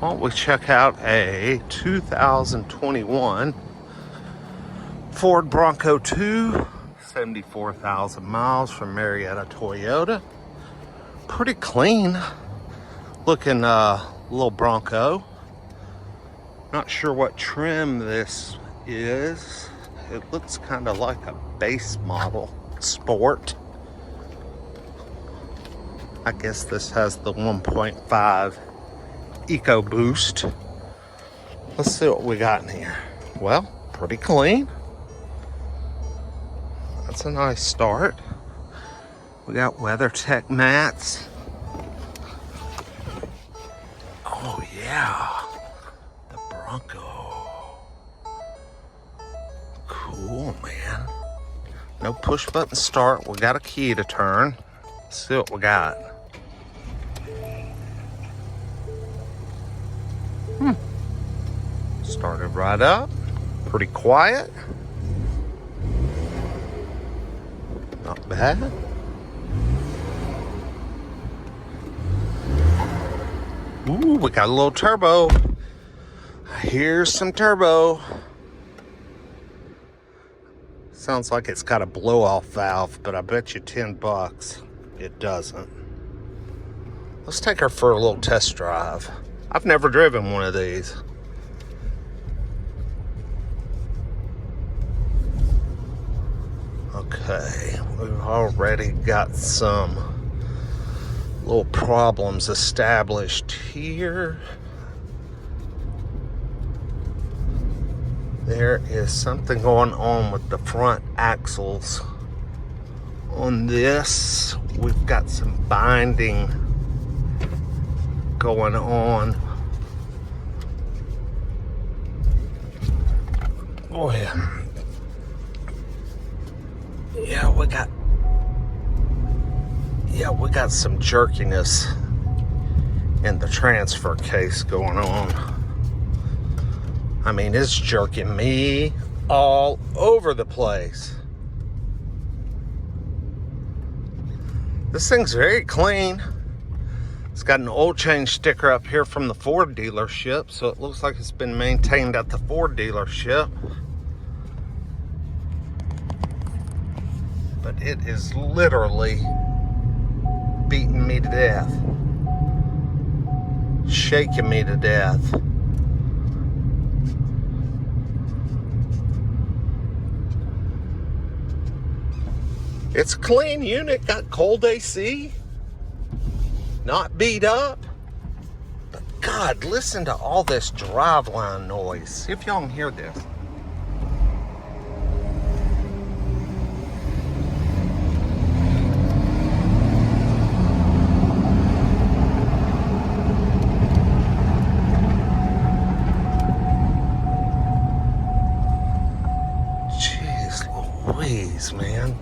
Why don't we check out a 2021 Ford Bronco 2, 74,000 miles from Marietta Toyota. Pretty clean looking little Bronco. Not sure what trim this is. It looks kind of like a base model sport. I guess this has the 1.5 EcoBoost. Let's see what we got in here. Well, pretty clean. That's a nice start. We got WeatherTech mats. Oh yeah, the Bronco. Cool, man. No push button start. We got a key to turn. Let's see what we got. Started right up. Pretty quiet. Not bad. Ooh, we got a little turbo. Here's some turbo. Sounds like it's got a blow-off valve, but I bet you $10 it doesn't. Let's take her for a little test drive. I've never driven one of these. Okay, we've already got some little problems established here. There is something going on with the front axles on this. We've got some binding going on. Oh yeah. We got some jerkiness in the transfer case going on. I mean, it's jerking me all over the place. This thing's very clean. It's got an oil change sticker up here from the Ford dealership, so it looks like it's been maintained at the Ford dealership. But it is literally beating me to death. Shaking me to death. It's a clean unit, got cold AC, not beat up. But God, listen to all this driveline noise. See if y'all can hear this. Louise, man.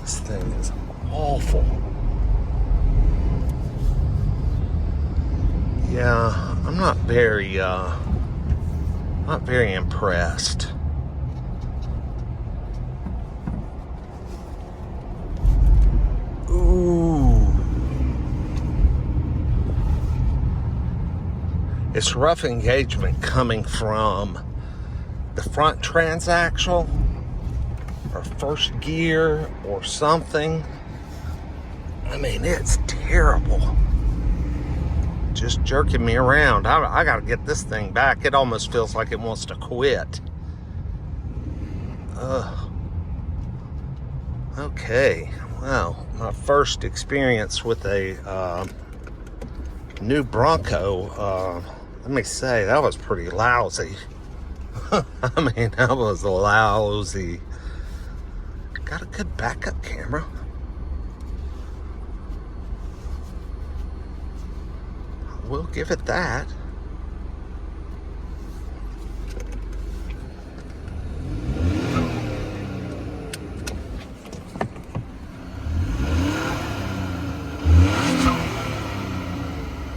This thing is awful. Yeah, I'm not very impressed. It's rough engagement coming from the front transaxle or first gear or something. I mean, it's terrible. Just jerking me around. I gotta get this thing back. It almost feels like it wants to quit. Okay, well, my first experience with a new Bronco, let me say, that was pretty lousy. I mean, that was lousy. Got a good backup camera. We'll give it that.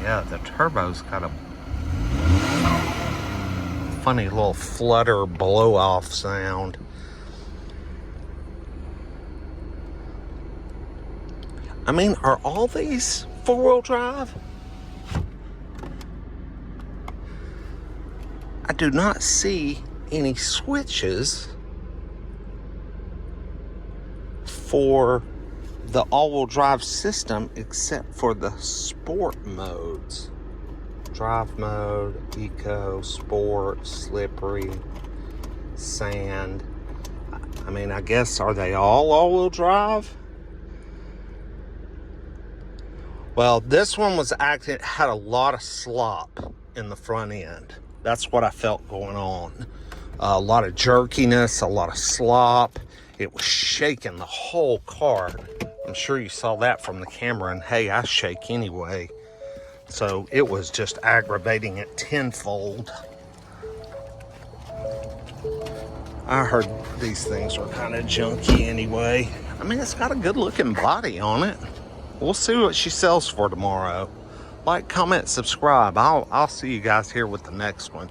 Yeah, the turbo's got a funny little flutter blow off sound. I mean, are all these four-wheel drive? I do not see any switches for the all-wheel drive system except for the sport modes. Drive mode, eco, sport, slippery, sand. I mean, I guess, are they all-wheel drive? Well, this one had a lot of slop in the front end. That's what I felt going on. A lot of jerkiness, a lot of slop. It was shaking the whole car. I'm sure you saw that from the camera, and hey, I shake anyway. So it was just aggravating it tenfold. I heard these things were kind of junky anyway. I mean, it's got a good looking body on it. We'll see what she sells for tomorrow. Like, comment, subscribe. I'll see you guys here with the next one.